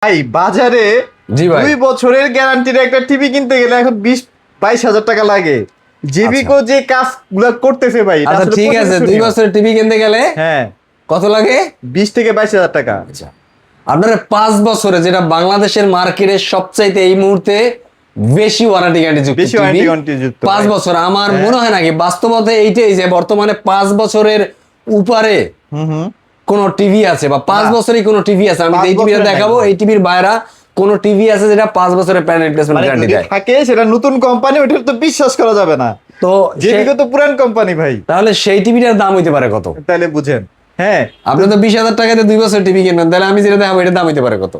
ভাই বাজারে জি ভাই 2 বছরের গ্যারান্টির একটা টিভি কিনতে গেলে এখন 20-22 হাজার টাকা লাগে। জেবিকো যে কাজগুলো করতেছে ভাই, এটা আচ্ছা আসলে ঠিক আছে 2 প্রশংসনীয়। বছরের টিভি কিনতে গেলে হ্যাঁ, কত লাগে? 20 থেকে 22 হাজার টাকা। আচ্ছা আপনারা 5 বছরে, যেটা বাংলাদেশের মার্কেটের সবচাইতে এই মুহূর্তে বেশি ওয়ারেন্টি গ্যারান্টি যুক্ত বেশি টিভি, ওয়ারেন্টি যুক্ত 5 ভাই। বছর। আমার হ্যাঁ। মনে হয় নাকি বাস্তবতা এইটাই যে বর্তমানে 5 বছরের উপরে হুম। কোন টিভি আছে বা 5 না। বছরই কোন টিভি আছে, আমি 5 এই টিভিটা বছরের দেখাবো। নাই। এই টিভির বাইরা কোন টিভি আছে যেটা 5 বছরের প্যানেল রিপ্লেসমেন্ট মানে গ্যারান্টি যদি দেয়? থাকে সেটা নতুন কোম্পানি, ওইটার তো বিশ্বাস করা যাবে না। তো জেবিকো তো পুরান কোম্পানি ভাই, তাহলে সেই টিভিটার দাম হইতে পারে কত? তাহলে বুঝেন। হ্যাঁ, আপনি তো 20,000 টাকাতে 2 বছর টিভি কিনবেন, তাহলে আমি যেটা দেখাবো এটার দাম হইতে পারে কত?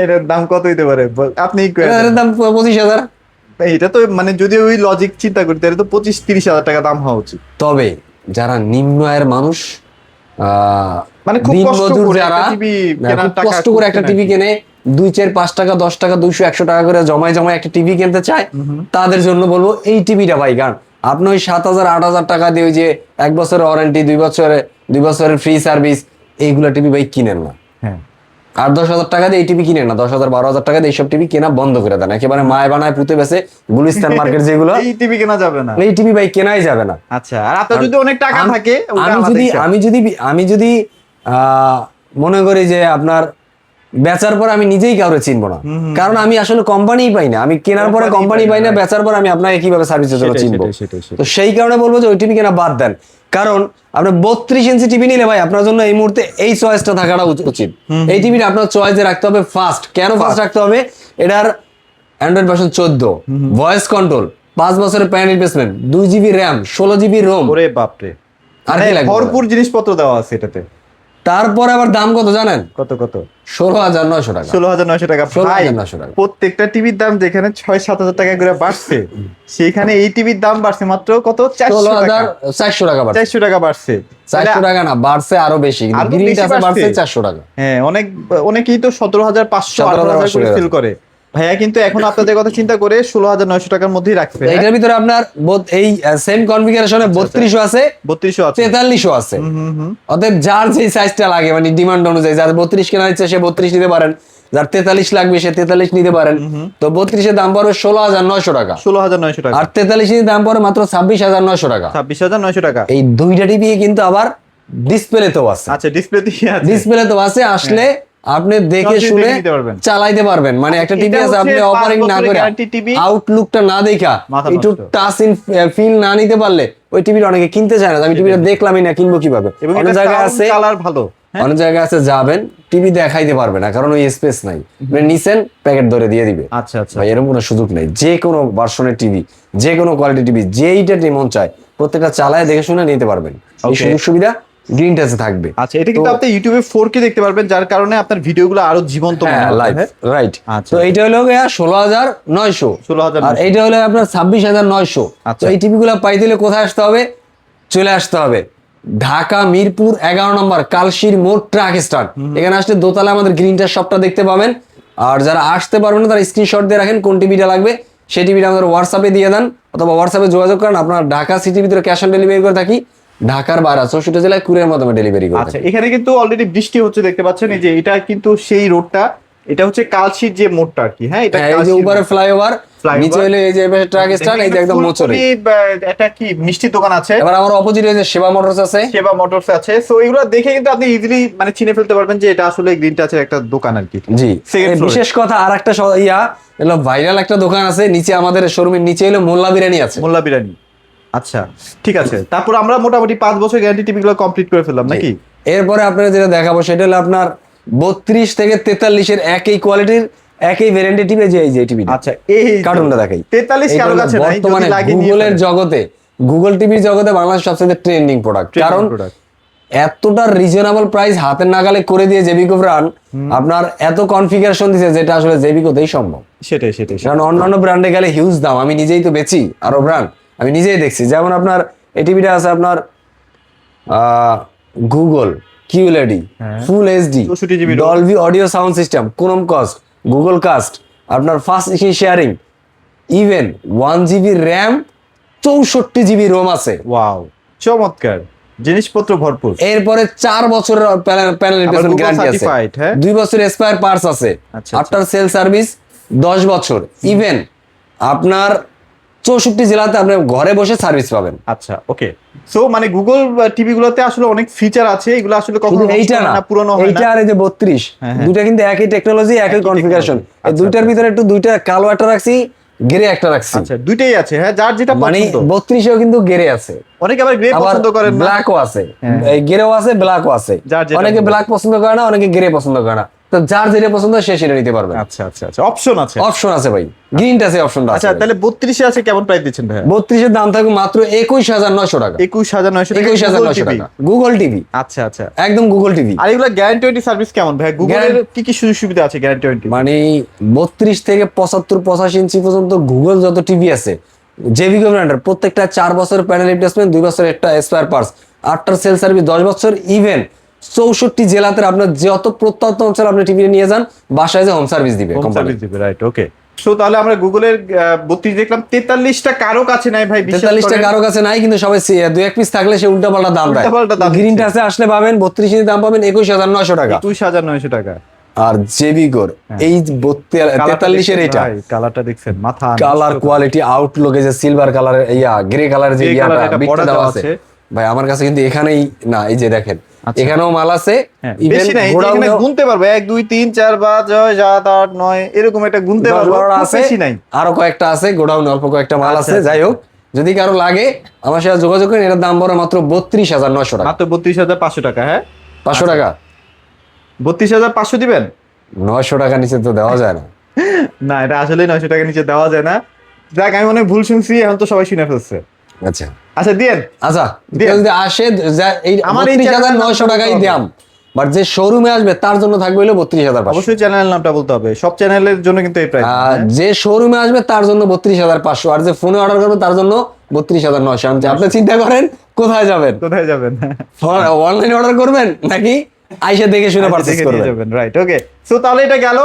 এটার দাম কত হইতে পারে আপনি কি করেন? এটার দাম 25,000। এটা তো মানে যদি ওই লজিক চিন্তা করি তাহলে তো 25-30 হাজার টাকা দাম হওয়া উচিত। তবে যারা নিম্ন আয়ের মানুষ, মানে খুব কষ্ট দিনমজুর করে যারা একটা টিভি খুব কেনার টাকা কষ্ট করে একটা করতে টিভি নাকি। কেনে 2, 4, 5 টাকা 10 টাকা 200 100 টাকা করে জমায় জমায় একটা টিভি কিনতে চায়, তাদের জন্য বলবো এই টিভিটা ভাই। কারণ আপনি ওই 7,000 8,000 টাকা দিয়ে ওই যে 1 বছরের ওয়ারেন্টি, 2 বছরের ফ্রি সার্ভিস, এইগুলা টিভি ভাই কিনেন না। হ্যাঁ, আর 10,000 টাকা দিয়ে এই টিভি কিনেন না। 10,000 12,000 টাকা দিয়ে এইসব টিভি কেনা বন্ধ করে দেন একেবারে। মায় বানায় পুঁতে বেছে গুলিস্তান মার্কেট যেগুলো, এই টিভি কেনা যাবে না। এই টিভি ভাই কেনাই যাবে না। আচ্ছা, আর আপনার যদি অনেক টাকা আম- থাকে ওটা আমি আলাদা যদি হিসাব। মনে করি যে আপনার বেচার পর আমি নিজেই কাউরে চিনবো না, কারণ আমি আসলে কোম্পানিই পাই না। আমি কেনার পরে কোম্পানি কোম্পানি পাই পাই না, না, right. বেচার পর আমি আপনাকে কিভাবে সার্ভিসের জন্য সেটাই, চিনবো? সেটাই। তো সেই কারণে বলবো যে ওই টিভি কেনা বাদ দেন। কারণ আপনি 32 ইঞ্চি টিভি নিলে ভাই আপনার জন্য এই মুহূর্তে এই চয়েসটা থাকাটা উচিত। এই টিভিটা আপনার চয়েসে রাখতে হবে ফাস্ট। কেন ফাস্ট রাখতে হবে? এটার অ্যান্ড্রয়েড ভার্সন 14, ভয়েস কন্ট্রোল, 5 বছরের প্যান replacement, 2 GB RAM, 16 GB ROM. ওরে বাপরে, আর কি লাগবে? ভরপুর জিনিসপত্র দেওয়া আছে এটাতে। তারপর আবার দাম কত জানেন? কত 16,900 টাকা। 16,900 টাকা। ভাই 16,900 টাকা। প্রত্যেকটা টিভির দাম যেখানে 6-7 হাজার টাকা করে বাড়ছে, সেখানে এই টিভির দাম বাড়ছে মাত্র কত? 400 টাকা। 16,400 টাকা বাড়ছে। 400 টাকা বাড়ছে। 400 টাকা না, বাড়ছে আরো বেশি। আরো গ্রিন বেশি টাচে বাড়ছে বাড়ছে। 400 টাকা। হ্যাঁ, অনেকেই তো 17,500 18,000 করে 17,500 সেল করে। ভাইয়া কিন্তু এখন আপনাদের কথা চিন্তা করে 16,900 টাকার মধ্যেই রাখছে। এটার ভিতরে আপনার এই সেম কনফিগারেশনে 32 আছে, 3200 আছে। 43 আছে। অতএব যার যে সাইজটা লাগে, মানে ডিমান্ড অনুযায়ী, যার 32 কেনা ইচ্ছে সে 32 নিতে পারেন, যার 43 লাগবে সে 43 নিতে পারেন। তো 32 এর দাম পড়বে 16,900 টাকা, 16,900 টাকা। আর 43 এর দাম পড়বে মাত্র 26,900 টাকা। 26,900 টাকা। এই দুইটা টিভি কিন্তু আবার ডিসপ্লেতেও আছে। আচ্ছা, ডিসপ্লেতে আছে। ডিসপ্লেতেও আছে, আসলে আপনি দেখে সরাসরি শুনে দেখে নিতে পারবেন। চালাইতে পারবেন। মানে একটা এটা টিভি আছে, হচ্ছে আপনি 5 অপারিং না বছরের করে guarantee TV, আউটলুকটা না দেখা মাথা একটু নষ্ট। টাচ ইন ফিল না নিতে পারলে ওই টিভিটা অনেকে কিনতে চায় না। আমি টিভিটা দেখলামই না, কিনবো কিভাবে? এবং অনেক এটা জায়গায় সাউন্ড আছে, কালার ভালো। হ্যাঁ? অনেক জায়গায় আছে যাবেন টিভি দেখাইতে পারবে না, কারণ ওই স্পেস নাই। আপনি নিছেন, প্যাকেট ধরে দিয়ে দিবে। আচ্ছা। ভাই এরকম কোনো সুযোগ নেই। যে কোনো ভার্সনের টিভি, যে কোনো কোয়ালিটি টিভি, যেইটা মন চায় প্রত্যেকটা চালায় দেখে শুনে নিতে পারবেন। এই Okay. সুযোগ সুবিধা গ্রিন টাচে থাকবে। আচ্ছা, এটা কিন্তু তো- আপনি ইউটিউবে 4K দেখতে পারবেন, যার কারণে আপনার ভিডিওগুলো আরো জীবন্ত মনে হবে। লাইভ, হ্যাঁ? রাইট। আচ্ছা। তো এইটা হলো 16,900, 16,900 আর এইটা হলো আপনার 26,900। আচ্ছা। তো এই টিভিগুলো পাইতে হলে কোথায় আসতে হবে? চলে আসতে হবে ঢাকা মিরপুর 11 নম্বর কালশির মোড় ট্রাক স্ট্যান্ড। এখানে আসলে দোতলা আমাদের গ্রিন টাচ শপটা দেখতে পাবেন। আর যারা আসতে পারবেন না তারা স্ক্রিনশট দিয়ে রাখেন কোন টিভিটা লাগবে, সেই টিভিটা আমাদের হোয়াটসঅ্যাপে দিয়ে দেন, অথবা হোয়াটসঅ্যাপে যোগাযোগ করেন। আপনার ঢাকা সিটির ভিতরে ক্যাশ অন ডেলিভারি করে থাকি, ঢাকার বাইরে 64 জেলায় কুরিয়ার মাধ্যমে ডেলিভারি করে আচ্ছা, থাকি। এখানে কিন্তু অলরেডি বৃষ্টি হচ্ছে দেখতে পাচ্ছেন। এই যে এটা কিন্তু সেই রোডটা, এটা হচ্ছে কালশির যে মোড়টা আর কি। হ্যাঁ, এটা হ্যাঁ, এই যে কালশির উপরে মোড়। Flyover, Flyover। নিচে হলে এই যে ট্রাক স্ট্যান্ড, এই যে একদম মোচরে। ফুলকপি, এটা কি মিষ্টির দোকান আছে। এবার আমার অপোজিট যে সেবা মোটরস আছে, সেবা মোটরস আছে। সো এগুলো দেখে কিন্তু আপনি ইজিলি মানে চিনে ফেলতে পারবেন যে এটা আসলে গ্রিন টাচের একটা দোকান আর কি। জি। Second এই floor-এ। বিশেষ কথা আর একটা হলো ভাইরাল একটা দোকান আছে নিচে, আমাদের শোরুমের নিচে হলো মোল্লা বিরিয়ানি আছে। মোল্লা বিরিয়ানি। আচ্ছা, ঠিক আছে। তারপর আমরা মোটামুটি 5 বছর গ্যারান্টি টিভিগুলো কমপ্লিট করে ফেললাম নাকি? এরপরে আপনারা যেটা দেখাবো সেটা হলো আপনার 32 থেকে 43 এর একই কোয়ালিটির একই ভ্যারিয়েন্টের টিভি। যে এই যে টিভিটা, আচ্ছা, এই কার্টুনটা দেখাই। 43 এইটা কারো হলো কাছে নাই, যদি বর্তমানে লাগে নিয়ে গুগলের ফেলেন। জগতে, গুগল টিভির জগতে বাংলাদেশ সবচেয়ে ট্রেন্ডিং প্রোডাক্ট। Trending কারণ product। এতটা রিজনেবল প্রাইস হাতের নাগালে করে দিয়ে জেবিকো ব্র্যান্ড আপনার এত কনফিগারেশন দিয়েছে, যেটা আসলে জেবিকোতেই সম্ভব। সেটাই। কারণ অন্যান্য ব্র্যান্ডে গেলে হিউজ দাম। আমি নিজেই তো বেচি আরো ব্র্যান্ড, আমি নিজেই দেখছি। যেমন আপনার এই টিভিটা আছে আপনার গুগল কিউএলইডি হ্যাঁ। Full HD 64 GB Dolby audio sound system, Chromecast, Google cast, আপনার fast screen sharing, even 1 GB RAM, 64 GB ROM আছে। ওয়াও, চমৎকার। জিনিসপত্র ভরপুর। এরপরে 4 বছরের প্যানেল রিপ্লেসমেন্ট Google গ্যারান্টি আছে, certified, হ্যাঁ? 2 বছর স্পেয়ার পার্টস আছে, আচ্ছা, আফটার সেল সার্ভিস 10 বছর, ইভেন আপনার 64 জেলাতে আপনি ঘরে বসে সার্ভিস পাবেন। আচ্ছা, ওকে। সো মানে গুগল টিভি গুলোতে আসলে অনেক ফিচার আছে, এগুলো আসলে কখনো শুধু নষ্ট এইটা হয় না, না, পুরনো হয় এইটা না। আর এই যে 32, হ্যাঁ, হ্যাঁ। দুইটা কিন্তু একই টেকনোলজি, একই কনফিগারেশন। এই আচ্ছা, দুইটার আচ্ছা। ভিতরে একটু দুইটা কালো একটা রাখছি, গ্রে একটা রাখছি। আচ্ছা, দুইটাই আছে, হ্যাঁ, যার যেটা মানে পছন্দ। 32এও কিন্তু গ্রে আছে, অনেকে আবার গ্রে আবার পছন্দ করেন না। ব্ল্যাকও আছে, হ্যাঁ। এই গ্রেও আছে, ব্ল্যাকও আছে। যার যেটা অনেকে পছন্দ। ব্ল্যাক পছন্দ করে না, অনেকে গ্রে পছন্দ করে না, তো যার যেটা পছন্দ সে সেটা নিতে পারবে। আচ্ছা আচ্ছা আচ্ছা, অপশন আছে। অপশন আছে ভাই, গ্রিন টাচে অপশনটা আছে। আচ্ছা, তাহলে 32 এ আছে, কেমন প্রাইস দিচ্ছেন ভাই? 32 এর দাম থাকবে মাত্র 21900 টাকা। 21900 টাকা। 21900 টাকা গুগল টিভি, আচ্ছা আচ্ছা। একদম গুগল টিভি। আর এগুলা গ্যারান্টি ওয়ারেন্টি সার্ভিস কেমন ভাই? গুগলের কি কি সুযোগ সুবিধা আছে গ্যারান্টি ওয়ারেন্টি? মানে 32 থেকে 75-85 ইঞ্চি পর্যন্ত গুগল যত টিভি আছে জেবিকো ব্র্যান্ডের, প্রত্যেকটা 4 বছরের প্যানেল রিপ্লেসমেন্ট, 2 বছরের একটা spare parts, after sale service 10 বছর, ইভেন 64 জেলাতে আপনার যত প্রত্যন্ত অঞ্চল আপনি টিভি নিয়ে যান, বাসায় যে হোম সার্ভিস দিবে হোম কোম্পানি। সার্ভিস দিবে, রাইট, ওকে। সো তাহলে আমরা গুগলের 32 দেখলাম, 43টা কারো কাছে নাই ভাই, বিশ্বাস 43টা করেন। কারো কাছে নাই, কিন্তু সবাই 2-1 পিস থাকলে সে উল্টাপাল্টা দাম দেয়। উল্টাপাল্টা দাম গ্রিন দিচ্ছে। টাচে আসলে পাবেন 32 ইঞ্চি দাম পাবেন 21900 টাকা। 21900 টাকা। আর জেবিকোর এই 43 এর এটা কালারটা দেখছেন, মাথা কালার কোয়ালিটি, আউটলুকে যে সিলভার কালারের গ্রে কালারের যে Grey ইয়াটা colour এটা বিটটা border দেওয়া দেওয়া আছে আছে। ভাই, আমার কাছে কিন্তু এখানেই না, এই যে দেখেন আচ্ছা। এখানেও মাল আছে। হ্যাঁ, Even বেশি নাই, গোডাউনেও এখানে গুনতে পারবে 1 2 3 4 5 6 7 8 9 এরকম একটা গুনতে 10 পারবে, 12টা খুব আছে, বেশি নাই। আরো কয়েকটা আছে গোডাউনে, অল্প কয়েকটা মাল আচ্ছা, আছে। আচ্ছা, যাই হোক, যদি কারো লাগে আমার সাথে যোগাযোগ করেন। এটার দাম পড়ে মাত্র 32900 টাকা। মাত্র 32500 টাকা, হ্যাঁ 500 টাকা, 32500 দিবেন? 900 টাকা নিচে তো দেওয়া যায় না। না, এটা আসলে 900 টাকা নিচে দেওয়া যায় না। দেখ, আমি মনে হয় ভুল শুনছি, এখন তো সবাই শুনে ফেলছে। আচ্ছা আচ্ছা, দিয়েন। আচ্ছা, দিয়ে। কেউ যদি আসে এই আমার এই 32900 টাকাই চ্যানেলের দাম, বাট যে শোরুমে আসবে তার জন্য থাকবে হলো 32500। অবশ্যই চ্যানেলের নামটা বলতে হবে, সব চ্যানেলের জন্য কিন্তু এই প্রাইস। যে শোরুমে আসবে তার জন্য 32500, আর যে ফোনে অর্ডার করবে তার জন্য 32900। আপনি চিন্তা করেন কোথায় যাবেন, কোথায় যাবেন? অনলাইনে অর্ডার করবেন নাকি আইসা দেখে শুনে পারচেজ দেখে নিয়ে করবেন? যাবেন, রাইট, ওকে। সো তাহলে এটা গেল,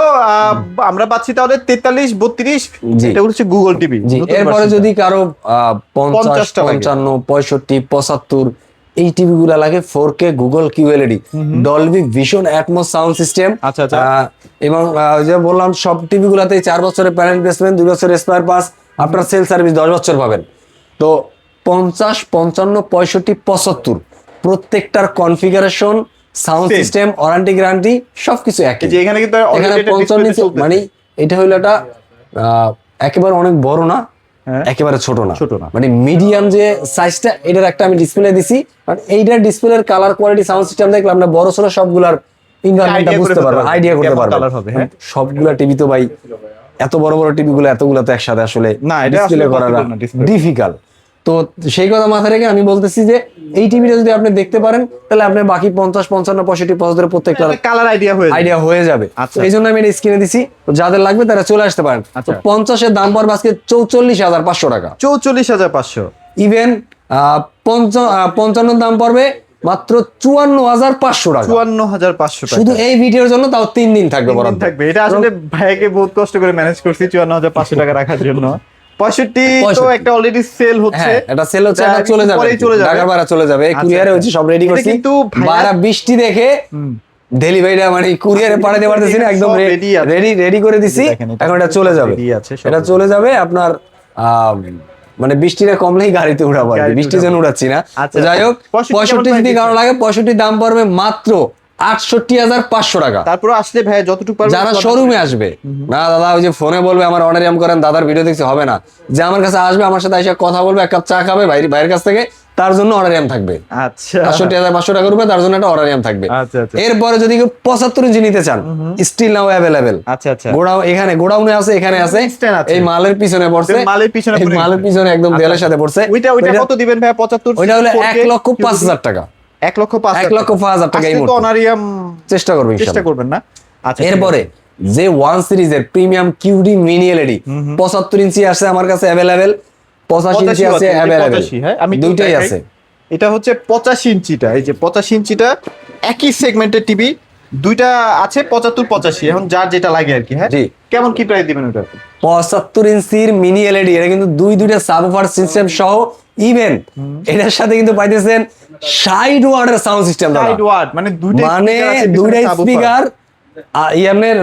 আমরা পাচ্ছি তাহলে 43 32, জি। এটা হচ্ছে গুগল টিভি। জি, এরপরে যদি কারো 50 50 টা লাগে। 55 65 75 এই টিভি গুলা লাগে 4K Google QLED Dolby vision atoms sound system. আচ্ছা, আচ্ছা। এবং ওই যে বললাম সব টিভি গুলাতে 4 বছরের প্যানেল রিপ্লেসমেন্ট, 2 বছরের spare parts, after sale service 10 বছর পাবেন। তো 50 55 65 75 প্রত্যেকটার configuration, sound Same. System, warranty guarantee সবকিছু একই। এই যে এখানে কিন্তু এখানে already এটা 55 display-তে ইঞ্চি, চলতেছে। মানে এটা হইলো একটা একেবারে অনেক বড় না, হ্যাঁ। একেবারে ছোট না, ছোট না। মানে মিডিয়াম যে সাইজটা, এটার একটা আমি ডিসপ্লে দিছি। আর এইটার ডিসপ্লের কালার কোয়ালিটি, সাউন্ড সিস্টেম দেখলে আমরা বড় ছোট সবগুলার ইনভারমেন্টটা Idea করে বুঝতে ফেলতে পারবেন, পারবেন, আইডিয়া করতে কেমন পারবেন। colour হবে, হ্যাঁ। সবগুলা টিভি তো ভাই, এত বড় বড় টিভি গুলো এতগুলা তো একসাথে আসলে না, এটা ডিসপ্লে আসলে করা possible না, display। ডিফিকাল্ট। তো সেই কথা মাথায় রেখে আমি বলতেছি যে এই টিভিটা যদি আপনি দেখতে পারেন, তাহলে আপনি বাকি 50 55 65 75 প্রত্যেকটা কালার আইডিয়া হয়ে যায়। আইডিয়া হয়ে যাবে। আচ্ছা। এই জন্য আমি এটা স্ক্রিনে দিছি, তো যাদের লাগবে তারা চলে আসতে পারেন। আচ্ছা। 50 এর দাম পড়বে আজকে 44500 টাকা। 44500। ইভেন 55 দাম পড়বে মাত্র 54500 টাকা, 54500 টাকা। শুধু এই ভিডিওর জন্য। তাও 3 দিন থাকবে তিন দিন বরাদ্দ। থাকবে। এটা আসলে ভাইকে বহুত কষ্ট করে ম্যানেজ করছি 54500 টাকা রাখার জন্য। 65 তো 65 একটা অলরেডি সেল হচ্ছে। হ্যাঁ, এটা সেল হচ্ছে, এটা এটা চলে যাবে, পরেই চলে যাবে। ঢাকার বাইরে চলে যাবে। আচ্ছা, কুরিয়ারে আচ্ছা। হচ্ছে সব রেডি এটা করছি, কিন্তু ভাইয়া- বাইরে বৃষ্টি দেখে ডেলিভারিটা মানে কুরিয়ারে পাঠাতে পারতেছি না, একদম সব ready আছে। রেডি করে দিছি। দেখেন, এটা এখন এটা চলে যাবে, ready আছে, সব এটা চলে যাবে আপনার মানে বৃষ্টিটা কমলেই গাড়িতে উঠাবো আর কি, গাড়িতে বৃষ্টি যেন উড়াচ্ছি না। আচ্ছা। তো যাই হোক, 65 65 যদি কারো লাগে, 65 দাম পড়বে মাত্র 68500 টাকা। তারপর আসলে ভাই যতটুকু পারবে যারা শোরুমে আসবে না, দাদা ওই যে ফোনে বলবে আমার অনারিয়াম করেন, দাদার ভিডিও দেখছি, হবে না। যে আমার কাছে আসবে, আমার সাথে এসে কথা বলবে, এক কাপ চা খাবে ভাইয়ের কাছ থেকে, তার জন্য অনারিয়াম থাকবে। আচ্ছা 68500 টাকা রূপে, তার জন্য একটা অনারিয়াম থাকবে। আচ্ছা, আচ্ছা। এরপরে যদি কেউ 75 ইঞ্চি নিতে চান, স্টিল নাও অ্যাভেলেবেল। আচ্ছা, আচ্ছা। গোডাউনে আছে, এখানে আছে, Stand আছে। এই মালের পিছনে পড়ছে, মালের পিছনে এই পড়ে মালের গেছে। পিছনে একদম দেয়ালের সাথে পড়ছে। ওইটা কত দিবেন ভাই? 75? ওইটা হলো 4K? 1,05,000 টাকা। 1,05,000 টাকা এই আজকে তো মুহূর্তে। অনারিয়াম চেষ্টা করবো চেষ্টা ইনশাআল্লাহ। করবেন না? আচ্ছা, এরপরে যে 1 সিরিজের প্রিমিয়াম কিউডি মিনি এলইডি 75 ইঞ্চি আছে আমার কাছে অ্যাভেলেবেল, 85 ইঞ্চি আছে অ্যাভেলেবেল, 85, হ্যাঁ, আমি দুইটাই দেখাই। আছে। এটা হচ্ছে 85 ইঞ্চিটা, এই যে 85 ইঞ্চিটা একই সেগমেন্টের টিভি, দুইটা আছে 75 85, এখন যার যেটা লাগে আর কি। হ্যাঁ, জি। কেমন কি প্রাইস দিবেন ওটা? 75 ইঞ্চির মিনি এলইডি, এটা কিন্তু দুইটা সাবওয়ুফার সিস্টেম সহ ইভেন এটার সাথে কিন্তু পাইতেছেন 60 ওয়াটের সাউন্ড সিস্টেম, 60 ওয়াট মানে মানে দুইটা স্পিকার ইয়ামের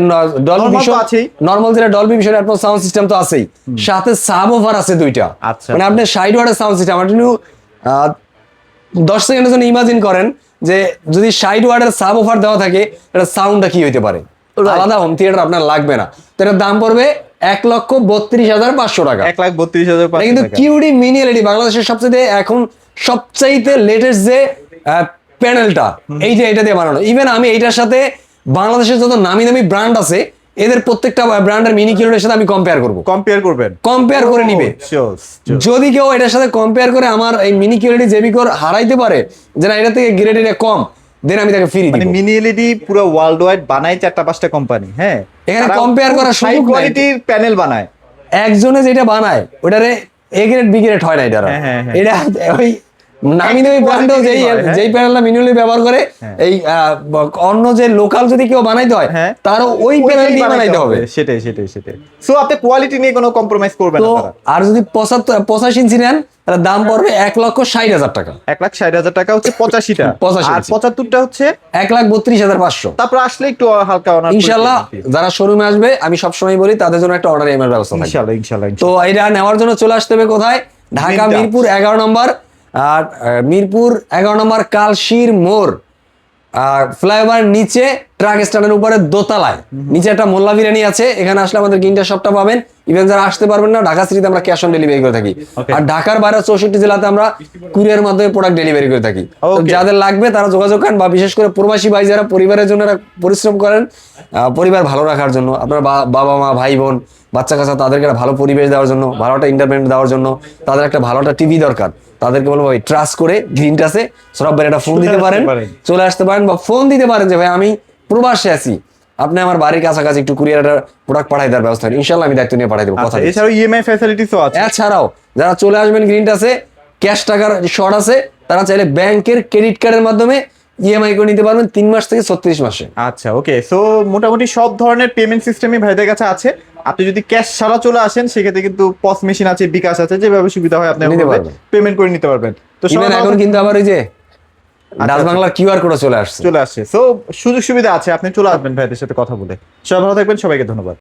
ডলবি Normal তো ভিশন আছেই। নরমাল যেটা Dolby vision atoms sound system তো আছেই, সাথে সাবওুফার আছে দুইটা। আচ্ছা, মানে আপনি 60 ওয়াটের সাউন্ড সিস্টেম, আপনি 10 সেকেন্ডের জন্য ইমাজিন করেন যে যদি 60 ওয়াটের সাবওুফার দেওয়া থাকে এটা সাউন্ডটা কি হইতে পারে। আলাদা হোম থিয়েটার আপনার লাগবে না, তো এটার দাম পড়বে 1,32,500 টাকা। 1,32,500 এটা কিন্তু কিউডি মিনি এলইডি, বাংলাদেশের সবচেয়ে এখন সবচাইতে লেটেস্ট যে প্যানেলটা, এই যে এটা দিয়ে বানানো। ইভেন আমি এইটার সাথে বাংলাদেশের যত নামি দামি ব্র্যান্ড আছে এদের প্রত্যেকটা ব্র্যান্ডের মিনি কিউডের সাথে আমি কম্পেয়ার করব, কম্পেয়ার করবেন, কম্পেয়ার করে নিবে। যদি কেউ এটার সাথে কম্পেয়ার করে আমার এই মিনি কিউডি জেবিকোর হারাইতে পারে যে না এটা থেকে গ্রেড এটা কম, দেন আমি তাকে ফ্রি মানে দিব। মিনি এলইডি পুরো ওয়ার্ল্ড ওয়াইড বানায় 4-5টা কোম্পানি। হ্যাঁ, এখানে compare করার হাই সুযোগ নাই। কোয়ালিটির প্যানেল বানায়। একজনে যেটা বানায় ওটারে এ গ্রেড বি গ্রেড হয় না, এটা হ্যাঁ, হ্যাঁ, হ্যাঁ। এটা ওই নামি দামি ব্র্যান্ডও যেই হয়, হ্যাঁ। যেই প্যানেলটা মিনিমালি ব্যবহার করে, এই অন্য যে লোকাল যদি কেউ বানাইতে হয় হ্যাঁ। তারও ওই প্যানেল দিয়ে বানাইতে হবে। সেটাই। সো আপনি কোয়ালিটি নিয়ে কোনো কম্প্রোমাইজ করবেন তো না তারা। আর যদি 85 ইঞ্চি নেন তাহলে দাম পড়বে 1,60,000 টাকা। 1,60,000 টাকা হচ্ছে 85টা, 85 আর 75টা হচ্ছে 1,32,500। তারপর আসলে একটু হালকা অনার ইনশাল্লাহ যারা শোরুমে আসবে আমি সবসময় বলি তাদের জন্য একটা অর্ডার এর ব্যবস্থা থাকবে। ইনশাল্লাহ। তো এটা নেওয়ার জন্য চলে আসতে হবে কোথায়? ঢাকা মিন্টা। মিরপুর 11 নম্বর, আর মিরপুর 11 নম্বর কালশির মোড়, আর ফ্লাইওভার নিচে ট্রাক স্ট্যান্ডের উপরে দোতলায় নিচে একটা মোল্লা বিরিয়ানি আছে। এখানে আসলে আমাদের গ্রিনটা শপটা পাবেন। ইভেন যারা আসতে পারবেন না, ঢাকা সিটিতে আমরা ক্যাশ অন ডেলিভারি করে থাকি, Okay. আর ঢাকার বাইরে 64 জেলাতে আমরা কুরিয়ার মাধ্যমে প্রোডাক্ট ডেলিভারি করে থাকি। তো Okay. যাদের লাগবে তারা যোগাযোগ করেন, বা বিশেষ করে প্রবাসী ভাই যারা পরিবারের জন্য পরিশ্রম করেন, পরিবার ভালো রাখার জন্য, আপনার বাবা মা ভাই বোন বাচ্চা কাচ্চা তাদেরকে একটা ভালো পরিবেশ দেওয়ার জন্য, ভালো একটা ইন্টারনেট দেওয়ার জন্য, তাদের একটা ভালো একটা টিভি দরকার, তাদেরকে বলবো ভাই ট্রাস্ট করে গ্রিন টাচে সরব ভাই একটা ফোন দিতে পারেন, চলে আসতে পারেন, বা ফোন দিতে পারেন যে ভাই আমি প্রবাসে আছি, আপনি আমার বাড়ির কাছাকাছি একটু কুরিয়ারের প্রোডাক্ট পাঠাই দেওয়ার ব্যবস্থা করেন। ইনশাল্লাহ আমি দায়িত্ব নিয়ে পাঠাই দেবো, কথা দিচ্ছি। এছাড়াও ইএমআই ফ্যাসিলিটিসও আছে। এছাড়াও যারা চলে আসবেন গ্রিন টাচে, ক্যাশ টাকার শর্ট আছে, তারা চাইলে ব্যাংকের ক্রেডিট কার্ডের মাধ্যমে ইএমআই করে নিতে পারবেন 3 মাস থেকে 36 মাসে। আচ্ছা, ওকে। সো মোটামুটি সব ধরনের পেমেন্ট সিস্টেমই ভাইদের কাছে আছে। আপনি যদি ক্যাশ ছাড়া চলে আসেন সেক্ষেত্রে কিন্তু পস মেশিন আছে, বিকাশ আছে, যেভাবে সুবিধা হয় আপনি নিতে পারবেন। পেমেন্ট করে নিতে পারবেন। তো ইভেন এখন কিন্তু আবার ওই যে ডাচ আচ্ছা। বাংলার কিউআর কোড চলে আসছে। চলে আসছে। সো সুযোগ সুবিধা আছে, আপনি চলে আসবেন ভাইদের সাথে কথা বলে। সবাই ভালো থাকবেন, সবাইকে ধন্যবাদ।